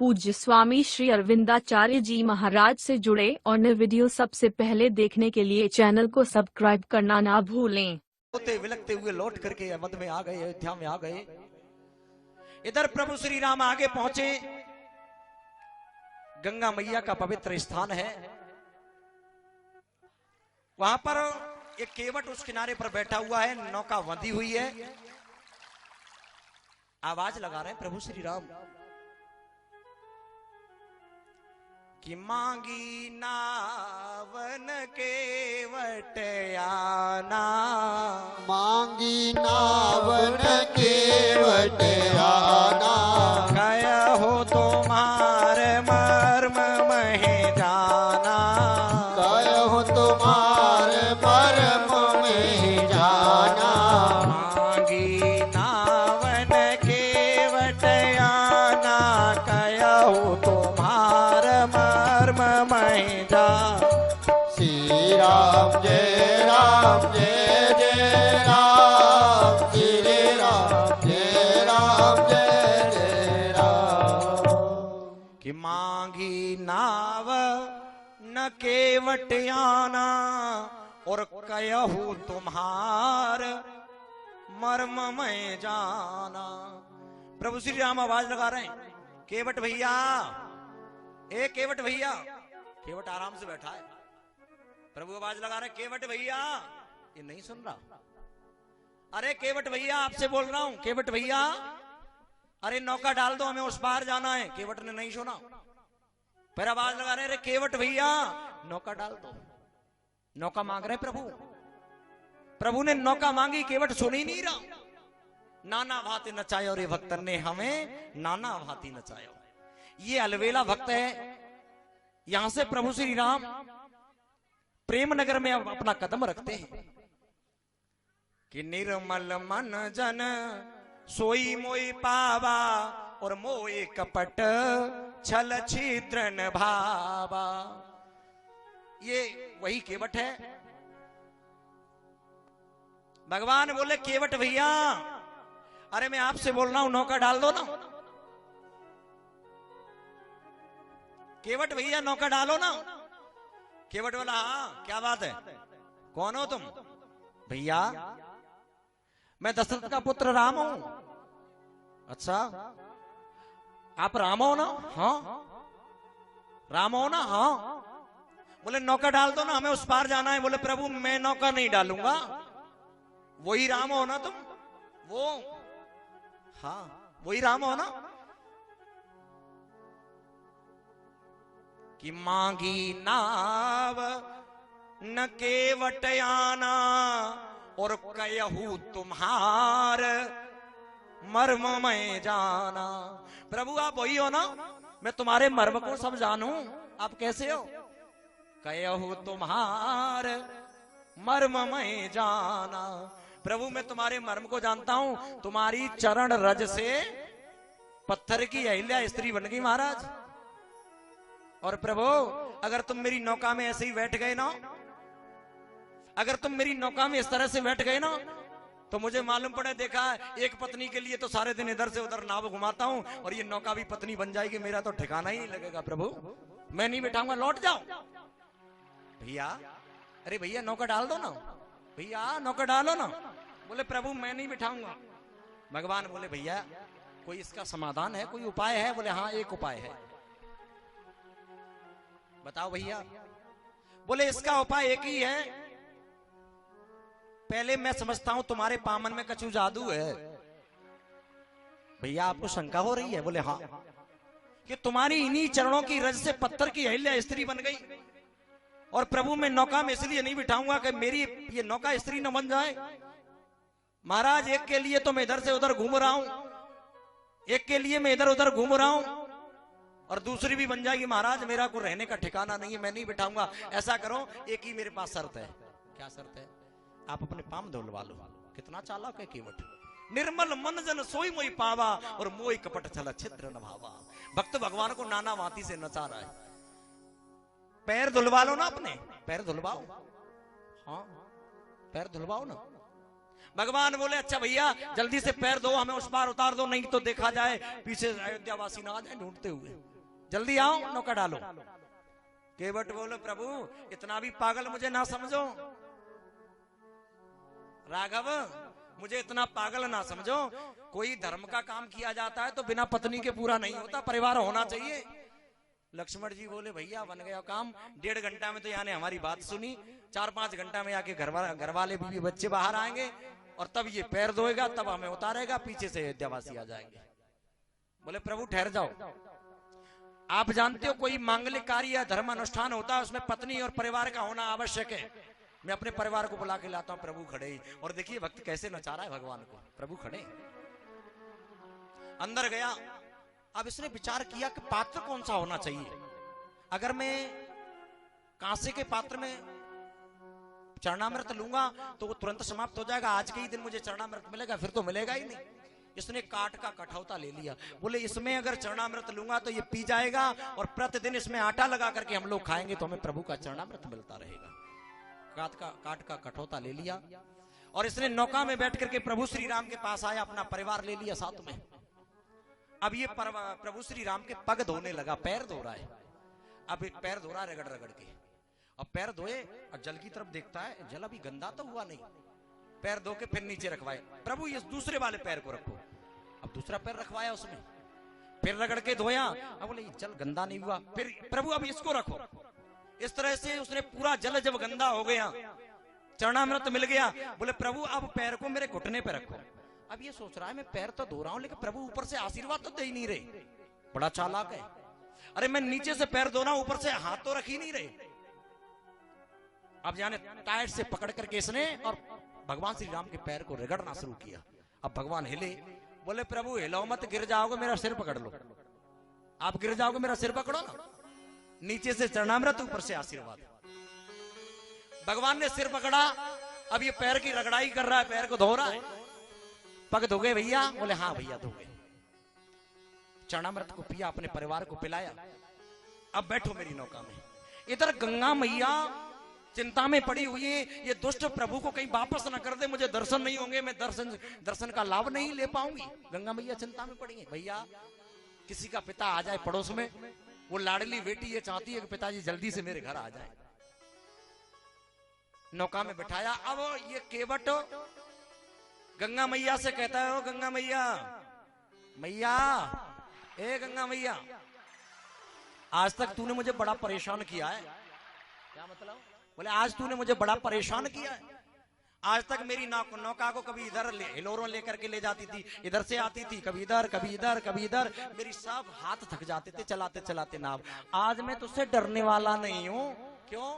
पूज्य स्वामी श्री अरविंदाचार्य जी महाराज से जुड़े और नए वीडियो सबसे पहले देखने के लिए चैनल को सब्सक्राइब करना ना भूलें। होते विलकते हुए लौट करके अवध में आ गए, अयोध्या में आ गए। इधर प्रभु श्री राम आगे पहुंचे। गंगा मैया का पवित्र स्थान है। वहां पर एक केवट उस किनारे पर बैठा हुआ है, नौका बंधी हुई है। आवाज लगा रहे हैं प्रभु श्री राम कि मांगी नावन केवट आना, मांगी नावन केवट आना, कया हो तुम्हारे मर्म महे जाना, कया हो तुम्हारे मर्म में जाना, मांगी नावन केवट आना, कया हो तुम्हारे मर्म महे जाना। श्री राम जय राम जय जय राम, श्री राम जय राम जय जय राम। कि मांगी नाव न केवट आना, और कहूँ तुम्हार मर्म में जाना। प्रभु श्री राम आवाज लगा रहे हैं, केवट भैया, ए केवट भैया। केवट आराम से बैठा है। प्रभु आवाज लगा रहे हैं, केवट भैया। ये नहीं सुन रहा। अरे केवट भैया, आपसे बोल रहा हूं, केवट भैया, अरे नौका डाल दो, हमें उस पार जाना है। केवट ने नहीं सुना। फिर आवाज लगा रहे, अरे केवट भैया, नौका डाल दो। नौका मांग रहे प्रभु। प्रभु ने नौका मांगी, केवट सुन ही नहीं रहा। नाना भांति नचायो, और ये भक्तन ने हमें नाना भांति नचायो। ये अलवेला भक्त है। यहां से प्रभु श्री राम प्रेम नगर में अब अपना कदम रखते हैं कि निर्मल मन जन सोई मोई पावा, और मोई कपट छल छिद्रन भावा। ये वही केवट है। भगवान बोले, केवट भैया, अरे मैं आपसे बोल रहा हूं, नौका डाल दो ना। केवट भैया, नौका डालो ना। केवट बोला, हाँ क्या बात है, कौन हो तुम? भैया मैं दशरथ का पुत्र राम हूं। अच्छा, आप राम हो ना? हाँ। राम हो ना? हाँ। बोले नौका डाल दो ना, हमें उस पार जाना है। बोले प्रभु मैं नौका नहीं डालूंगा। वही राम हो ना तुम? वो, हाँ वही राम हो ना? कि मांगी नाव न केवट आना, और कहूँ तुम्हार मर्म में जाना। प्रभु आप वही हो ना? मैं तुम्हारे मर्म को सब जानू। आप कैसे हो? कहूँ तुम्हार मर्म में जाना। प्रभु मैं तुम्हारे मर्म को जानता हूं। तुम्हारी चरण रज से पत्थर की अहिल्या स्त्री बन गई महाराज। और प्रभु अगर तुम मेरी नौका में ऐसे ही बैठ गए ना, अगर तुम मेरी नौका में इस तरह से बैठ गए ना, तो मुझे मालूम पड़े, देखा एक पत्नी के लिए तो सारे दिन इधर से उधर नाव घुमाता हूं, और ये नौका भी पत्नी बन जाएगी, मेरा तो ठिकाना ही नहीं लगेगा। प्रभु मैं नहीं बैठाऊंगा, लौट जाओ। भैया, अरे भैया नौका डाल दो ना। भैया नौका डालो ना। बोले प्रभु मैं नहीं बिठाऊंगा। भगवान बोले, भैया कोई इसका समाधान है, कोई उपाय है? बोले हाँ एक उपाय है। बताओ भैया। बोले इसका उपाय एक ही है। पहले मैं समझता हूं तुम्हारे पामन में कछु जादू है। भैया आपको शंका हो रही है? बोले हाँ, कि तुम्हारी इन्हीं चरणों की रज से पत्थर की अहिल्या स्त्री बन गई। और प्रभु मैं नौका में इसलिए नहीं बिठाऊंगा कि मेरी ये नौका स्त्री न बन जाए। महाराज एक के लिए तो मैं इधर से उधर घूम रहा हूं, एक के लिए मैं इधर उधर घूम रहा हूं, और दूसरी भी बन जाएगी। महाराज मेरा को रहने का ठिकाना नहीं है, मैं नहीं बिठाऊंगा। ऐसा करो, एक ही मेरे पास शर्त है। क्या शर्त है? आप अपने पाम धुलवा लो। कितना चालाक है केवट। निर्मल मन जन सोई मोई पावा, और मोई कपट छल छिद्र न भावा। भक्त भगवान को नाना भांति से नचा रहा है। पैर धुलवा लो ना अपने, पैर धुलवाओ। हाँ पैर धुलवाओ ना। भगवान बोले अच्छा भैया जल्दी से पैर दो, हमें उस पार उतार दो, नहीं तो देखा जाए पीछे अयोध्या वासी ना आ जाए ढूंढते हुए। जल्दी आओ, नौका डालो। केवट बोले प्रभु इतना भी पागल मुझे ना समझो, राघव मुझे इतना पागल ना समझो। कोई धर्म का काम किया जाता है तो बिना पत्नी के पूरा नहीं होता, परिवार होना चाहिए। लक्ष्मण जी बोले भैया बन गया काम, 1.5 घंटा में तो यहाँ ने हमारी बात सुनी, 4-5 घंटा में आके घर वाले बीवी बच्चे बाहर आएंगे और तब ये पैर धोएगा, तब हमें उतारेगा, पीछे से अयोध्यावासी आ जाएंगे। बोले प्रभु ठहर जाओ, आप जानते हो कोई मांगलिक कार्य या धर्म अनुष्ठान होता है उसमें पत्नी और परिवार का होना आवश्यक है। मैं अपने परिवार को बुला के लाता हूं। प्रभु खड़े ही, और देखिए भक्त कैसे नचा रहा है भगवान को। प्रभु खड़े, अंदर गया। अब इसने विचार किया कि पात्र कौन सा होना चाहिए। अगर मैं कांसे के पात्र में चरणामृत लूंगा तो वो तुरंत समाप्त हो जाएगा, आज के ही दिन मुझे चरणामृत मिलेगा, फिर तो मिलेगा ही नहीं। इसने काट का कठौता ले लिया। बोले इसमें अगर चरणामृत लूंगा तो ये पी जाएगा और प्रतिदिन इसमें आटा लगा करके हम लोग खाएंगे तो हमें प्रभु का चरणामृत मिलता रहेगा। काट का कठौता ले लिया और इसने नौका में बैठ करके प्रभु श्री राम के पास आया, अपना परिवार ले लिया साथ में। अब ये प्रभु श्री राम के पग धोने लगा, पैर धो रहा है। अब पैर धो रहा है रगड़ रगड़ के। अब पैर धोए और जल की तरफ देखता है, जल अभी गंदा तो हुआ नहीं। पैर धो के फिर नीचे रखवाए, प्रभु ये दूसरे वाले पैर को रखो। अब दूसरा पैर रखवाया उसमें, फिर रगड़ के धोया। अब बोले जल गंदा नहीं हुआ, फिर प्रभु अब इसको रखो। इस तरह से उसने पूरा जल जब गंदा हो गया, चरणामृत मिल गया। बोले प्रभु अब पैर को मेरे घुटने पे रखो। अब ये सोच रहा है मैं पैर तो धो रहा हूं लेकिन प्रभु ऊपर से आशीर्वाद तो दे ही नहीं रहे, बड़ा चालाक है। अरे मैं नीचे से पैर धो रहा हूं, ऊपर से हाथ तो रख ही नहीं रहे। अब जाने टाइट से पकड़ करके इसने और भगवान श्री राम के पैर को रगड़ना शुरू किया। अब भगवान हिले, बोले प्रभु हिलाओ मत, गिर जाओगे, मेरा सिर पकड़ लो। आप गिर जाओगे, मेरा सिर पकड़ो ना। नीचे से चरणामृत, ऊपर से आशीर्वाद। भगवान ने सिर पकड़ा, अब ये पैर की रगड़ाई कर रहा है, पैर को धो रहा है। पग धो गए भैया? बोले हाँ भैया धो गए। चरणामृत को पिया, अपने परिवार को पिलाया। अब बैठो मेरी नौका में। इधर गंगा मैया चिंता में पड़ी हुई है, ये दुष्ट प्रभु को कहीं वापस न कर दे, मुझे दर्शन नहीं होंगे, मैं दर्शन का लाभ नहीं ले पाऊंगी। गंगा मैया चिंता में पड़ी है। भैया किसी का पिता आ जाए पड़ोस में, वो लाडली बेटी ये चाहती है कि पिताजी जल्दी से मेरे घर आ जाए। नौका में बिठाया। अब ये केवट गंगा मैया से कहता है, ओ गंगा मैया, मैया ए गंगा मैया, आज तक तूने मुझे बड़ा परेशान किया है। क्या मतलब? बोले आज तूने मुझे बड़ा परेशान किया है। आज तक मेरी नौका को कभी इधर हिलोरों लेकर के ले जाती थी, इधर से आती थी, कभी इधर कभी इधर कभी इधर, मेरी सब हाथ थक जाते थे चलाते चलाते नाव। आज मैं तुझसे डरने वाला नहीं हूं। क्यों?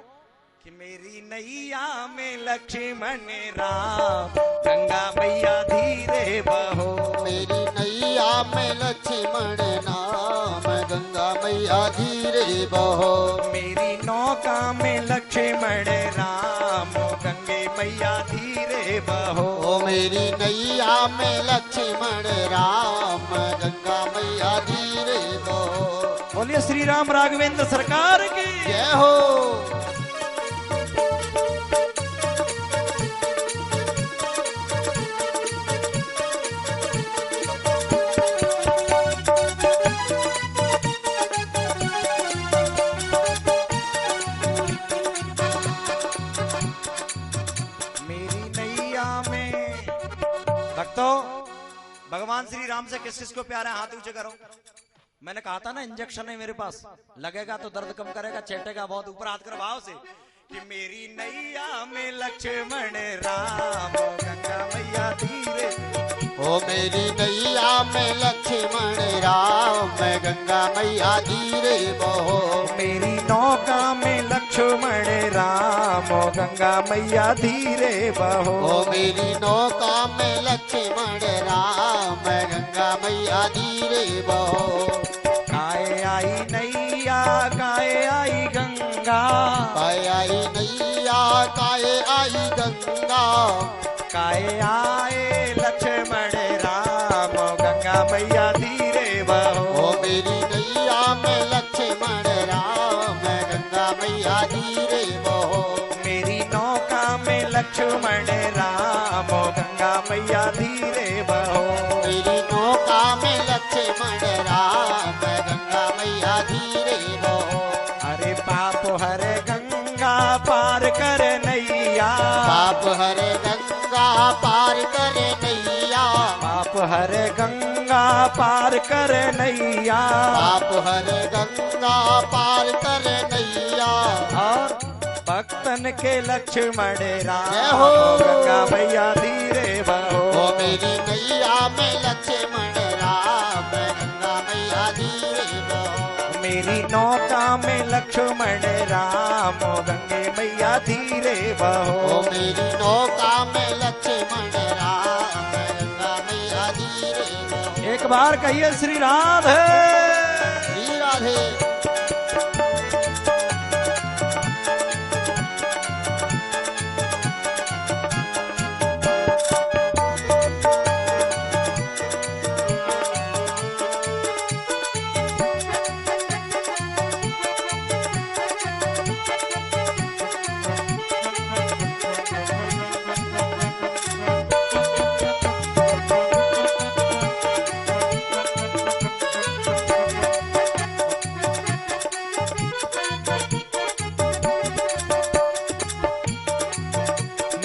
कि मेरी नैया में लक्ष्मण राम, गंगा मैया धीरे बहो। मेरी नैया में लक्ष्मण नाम, गंगा मैया धीरे बहो। मेरी नौका में लक्ष्मण राम, गंगे मैया धीरे बहो। ओ मेरी नैया में लक्ष्मण राम, गंगा मैया धीरे बहो। बोलिए श्री राम राघवेंद्र सरकार की जय हो। भगवान श्री राम से किस किस को प्यार है? हाथ ऊंचे करो। मैंने कहा था ना इंजेक्शन है मेरे पास, लगेगा तो दर्द कम करेगा, चेटेगा बहुत। ऊपर हाथ करो भाव से कि मेरी नैया में लक्ष्मण राम, गंगा मैया धीरे। ओ मेरी नैया में लक्ष्मण राम, गंगा मैया धीरे बहो। मेरी नौका में लक्ष्मण राम, गंगा मैया धीरे बहो। ओ मेरी नौका में लक्ष्मण राम, गंगा मैया धीरे बहो। काए आई नैया काए आई गंगा, काए आई नैया काए आई गंगा। काए आए लक्ष्मण राम, गंगा मैया धीरे बहो। ओ मेरी नैया में लक्ष्मण राम, गंगा मैया धीरे बहो। मेरी नौका में लक्ष्मण राम, गंगा मैया धीरे बहो। मेरी नौका में लक्ष्मण राम, गंगा मैया धीरे बहो। अरे पाप हरे गंगा पार कर नैया, पाप हरे गंगा पार करे नैया, पाप हरे गंगा पार कर नैया, पाप हरे गंगा पार करे नैया। और भक्तन के लक्ष्मण राम, जय हो। गंगा मैया धीरे बहो। ओ मेरी नैया में लक्ष्मण राम, गंगा मैया धीरे बहो। मेरी नौका में लक्ष्मण राम, गंगे मैया धीरे ओ बहो। मेरी नौका में लक्ष्मण राम, गंगा मैया धीरे बहो। एक बार कहिए श्री राधे। श्री राधे।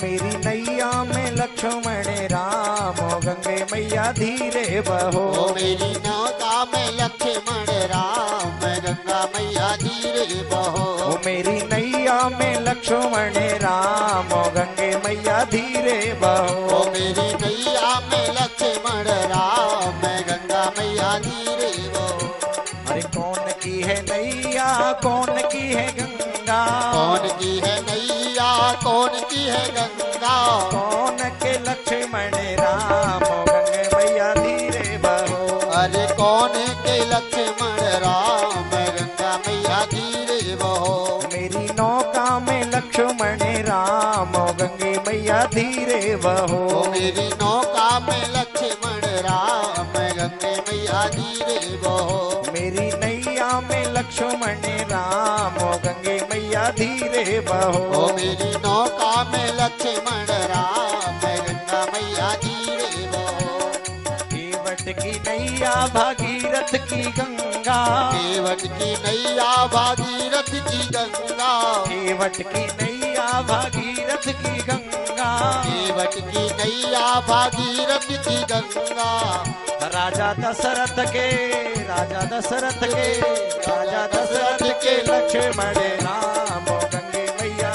मेरी नैया में लक्ष्मण राम, गंगे मैया धीरे बहो। ओ मेरी नौका में लक्ष्मण राम, गंगा मैया धीरे बहो। ओ मेरी नैया में लक्ष्मण राम, गंगे मैया धीरे बहो। ओ मेरी नैया में लक्ष्मण राम, गंगा मैया धीरे बहो। अरे कौन की है नैया, कौन की है गंगा, कौन की है नैया, कौन की है गंगा, कौन के लक्ष्मण राम, गंगे मैया धीरे बहो। अरे कौन के लक्ष्मण राम, गंगा मैया धीरे बहो। मेरी नौका में लक्ष्मण राम, गंगे मैया धीरे बहो। ओ मेरी नौका में लक्ष्मण राम, गंगे मैया धीरे बहो। मेरी नैया में लक्ष्मण राम, गंगे मैया धीरे बहो। ओ मेरी नौका में लक्ष्मण राम, गंगा मैया धीरे बहो। केवट की नैया भागीरथ की गंगा, केवट की नैया भागीरथ की गंगा, केवट की नैया भागीरथ की गंगा, केवट की नैया भागीरथ की गंगा। राजा दशरथ के, राजा दशरथ के, राजा दशरथ के लक्ष्मण राम, गंगे मैया।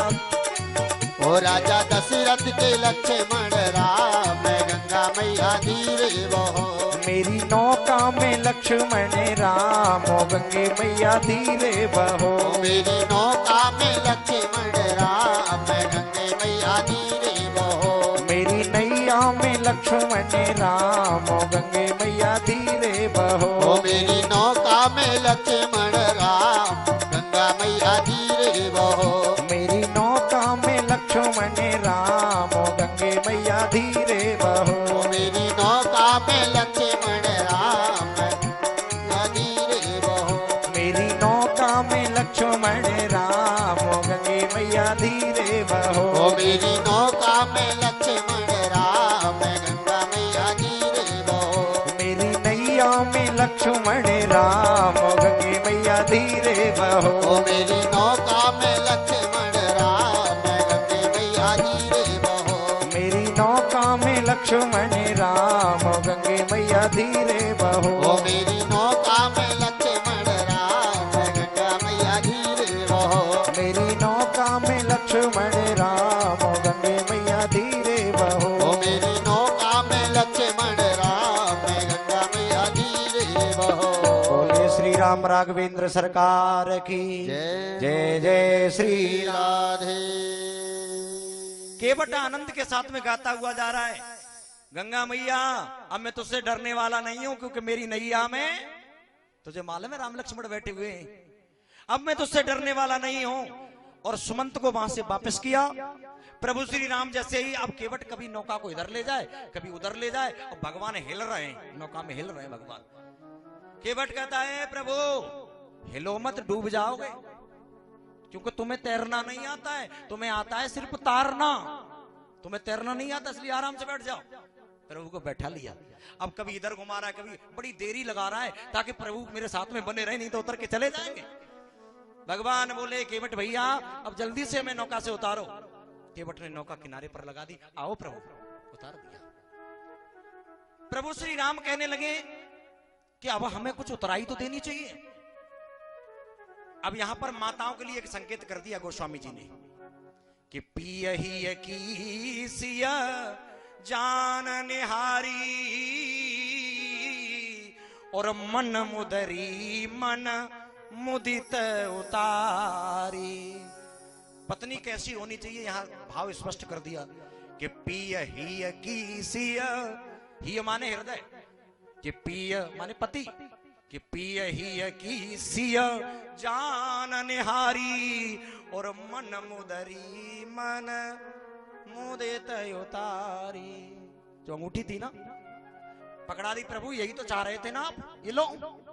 ओ राजा दशरथ के लक्ष्मण राम, गंगा मैया धीरे बहो। मेरी नौका में लक्ष्मण राम, गंगे मैया धीरे बहो। ओ मेरी नौका में लक्ष्मण राम, गंगे मैया धीरे बहो। मेरी नैया में लक्ष्मण राम, गंगे मैया धीरे बहो। ओ मेरी नौका में लक्ष्मण राम, गंगा मैया धीरे बहो। मेरी नौका में लक्ष्मण राम, गंगे मैया धीरे बहो। ओ मेरी नौका में लक्ष्मण राम, गंगा धीरे बहो। मेरी नौका में लक्ष्मण राम, गंगे मैया धीरे बहो। ओ मेरी नौका में लक्ष्मण राम, गंगा मैया धीरे बहो। मेरी नैया में लक्ष्मण राम, गंगे मैया धीरे बहो। ओ मेरी नौका में लक्ष्मण राम, गंगे मैया धीरे बहो। मेरी नौका में लक्ष्मण राम, गंगे मैया धीरे बहो। ओ मेरी नौका में लक्ष्मण राम, गंगा मैया धीरे बहो। मेरी नौका में लक्ष्मण राम, गंगे मैया धीरे बहो। ओ मेरी नौका में लक्ष्मण राम, गंगा मैया धीरे बहो। बोले श्री राम राघवेंद्र सरकार की जय। जय जय श्री श्री राम। राधे। केवट आनंद के साथ में गाता हुआ जा रहा है, गंगा मैया अब मैं तुझसे डरने वाला नहीं हूं, क्योंकि मेरी नैया में तुझे मालूम है राम लक्ष्मण बैठे हुए हैं। अब मैं तुझसे डरने वाला नहीं हूं। और सुमंत को वहां से वापस किया। प्रभु श्री राम जैसे ही अब केवट कभी नौका को इधर ले जाए, कभी उधर ले जाए, और भगवान हिल रहे हैं, नौका में हिल रहे हैं भगवान। केवट कहता है प्रभु हिलो मत, डूब जाओगे, क्योंकि तुम्हें तैरना नहीं आता है, तुम्हें आता है सिर्फ तारना। तुम्हें तैरना नहीं आता, इसलिए आराम से बैठ जाओ। प्रभु को बैठा लिया। अब कभी इधर घुमा रहा है, कभी बड़ी देरी लगा रहा है ताकि प्रभु मेरे साथ में बने रहे, नहीं तो उतर के चले जाएंगे। भगवान बोले केवट भैया अब जल्दी से हमें नौका से उतारो। केवट ने नौका किनारे पर लगा दी। आओ प्रभु, उतार दिया। प्रभु श्री राम कहने लगे कि अब हमें कुछ उतराई तो देनी चाहिए। अब यहां पर माताओं के लिए एक संकेत कर दिया गोस्वामी जी ने कि पियही की सिया जान निहारी और मन मुदरी मन मुदित उतारी। पत्नी कैसी होनी चाहिए, यहां भाव स्पष्ट कर दिया कि पियही की सिया, ही माने हृदय, कि पिय माने पति, कि पियही की सिया जान निहारी और मन मुदरी मन मुदित उतारी। जो अंगूठी थी ना, पकड़ा दी प्रभु, यही तो चाह रहे थे ना आप, ये लो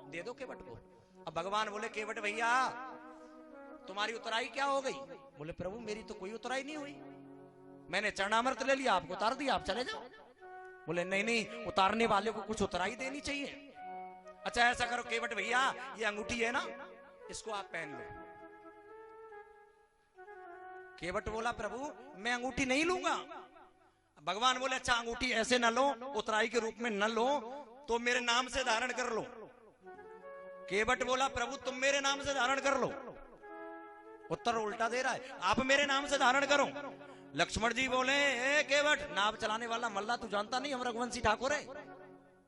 दे दो केवट को। अब भगवान बोले केवट भैया तुम्हारी उतराई क्या हो गई? बोले प्रभु मेरी तो कोई उतराई नहीं हुई, मैंने चरणामृत ले लिया, आपको उतार दिया, आप चले जाओ। बोले नहीं नहीं, उतारने वाले को कुछ उतराई देनी चाहिए। अच्छा ऐसा करो केवट भैया, ये अंगूठी है ना, इसको आप पहन लो। केवट बोला प्रभु मैं अंगूठी नहीं लूंगा। भगवान बोले अच्छा अंगूठी ऐसे न लो, उतराई के रूप में न लो, तो मेरे नाम से धारण कर लो। केवट बोला प्रभु तुम मेरे नाम से धारण कर लो। उत्तर उल्टा दे रहा है, आप मेरे नाम से धारण करो। लक्ष्मण जी बोले ए केवट, नाव चलाने वाला मल्ला तू जानता नहीं हम रघुवंशी ठाकुर है,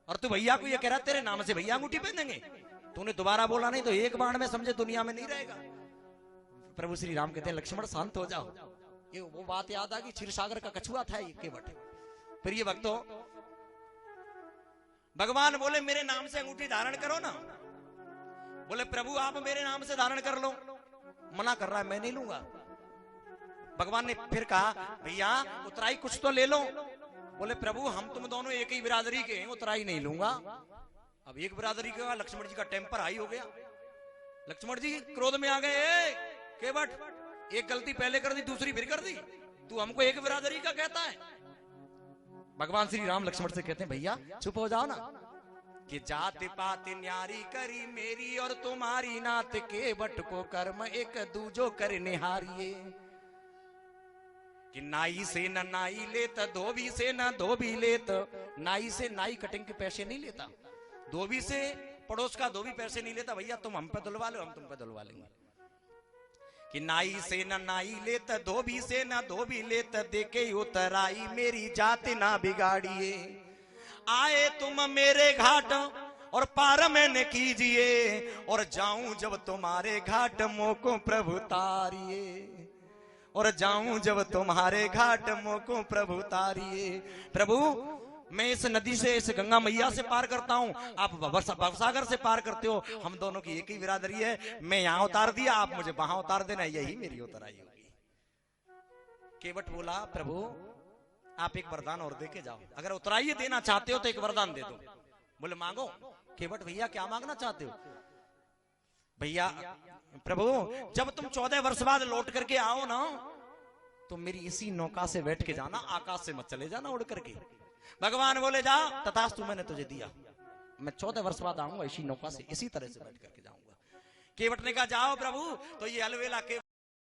और तू भैया को ये कह रहा तेरे नाम से भैया अंगूठी पहन देंगे। तूने दोबारा बोला नहीं तो एक बाण में समझे दुनिया में नहीं रहेगा। प्रभु श्री राम कहते हैं लक्ष्मण शांत हो जाओ। ये वो बात याद आ गई, क्षीर सागर का कछुआ था ये केवट। फिर ये भक्तों भगवान बोले मेरे नाम से अंगूठी धारण करो ना। बोले प्रभु आप मेरे नाम से धारण कर लो। मना कर रहा है मैं नहीं लूंगा। भगवान ने फिर कहा भैया उतराई कुछ तो ले लो। बोले प्रभु हम तुम दोनों एक ही बिरादरी के हैं, उतराई नहीं लूंगा। अब एक बिरादरी के लक्ष्मण जी का टेम्पर हाई हो गया। लक्ष्मण जी क्रोध में आ गए, केवट एक गलती पहले कर दी दूसरी फिर कर दी, तू हमको एक बिरादरी का कहता है। भगवान श्री राम लक्ष्मण से कहते हैं भैया चुप हो जाओ ना, कि जाति पात न्यारी करी मेरी और तुम्हारी नात केवट को कर्म एक दूजो कर निहारिये। कि नाई से न नाई लेत, धोबी से न धोबी लेत। नाई से नाई कटिंग के पैसे नहीं लेता, धोबी से पड़ोस का धोबी पैसे नहीं लेता। भैया तुम हम पे धुलवा लो, हम तुम पे धुलवा लेंगे। कि नाई से न नाई लेत, धोबी से न धोबी लेत। देखे उतराई मेरी जाति ना बिगाड़िए। आए तुम मेरे घाट और पार मैंने कीजिए, और जाऊं जब तुम्हारे घाट मोको प्रभु तारिए। और जाऊं जब तुम्हारे घाट मोको प्रभु तारिए। प्रभु मैं इस नदी से, इस गंगा मैया से पार करता हूं, आप भवसागर से पार करते हो, हम दोनों की एक ही बिरादरी है। मैं यहां उतार दिया, आप मुझे वहां उतार देना, यही मेरी उतराई होगी। केवट बोला प्रभु आप एक वरदान और दे के जाओ, अगर उतराई देना चाहते हो तो एक वरदान दे दो। बोले मांगो। केवट भैया क्या मांगना चाहते हो? भैया प्रभु जब तुम 14 वर्ष बाद लौट करके आओ ना, तो मेरी इसी नौका से बैठ के जाना, आकाश से मत चले जाना उड़ करके। भगवान बोले जा तथास्तु, मैंने तुझे दिया, मैं 14 वर्ष बाद आऊंगा इसी नौका से, इसी तरह से बैठ करके जाऊंगा। केवट ने कहा जाओ प्रभु। तो ये अलवेला के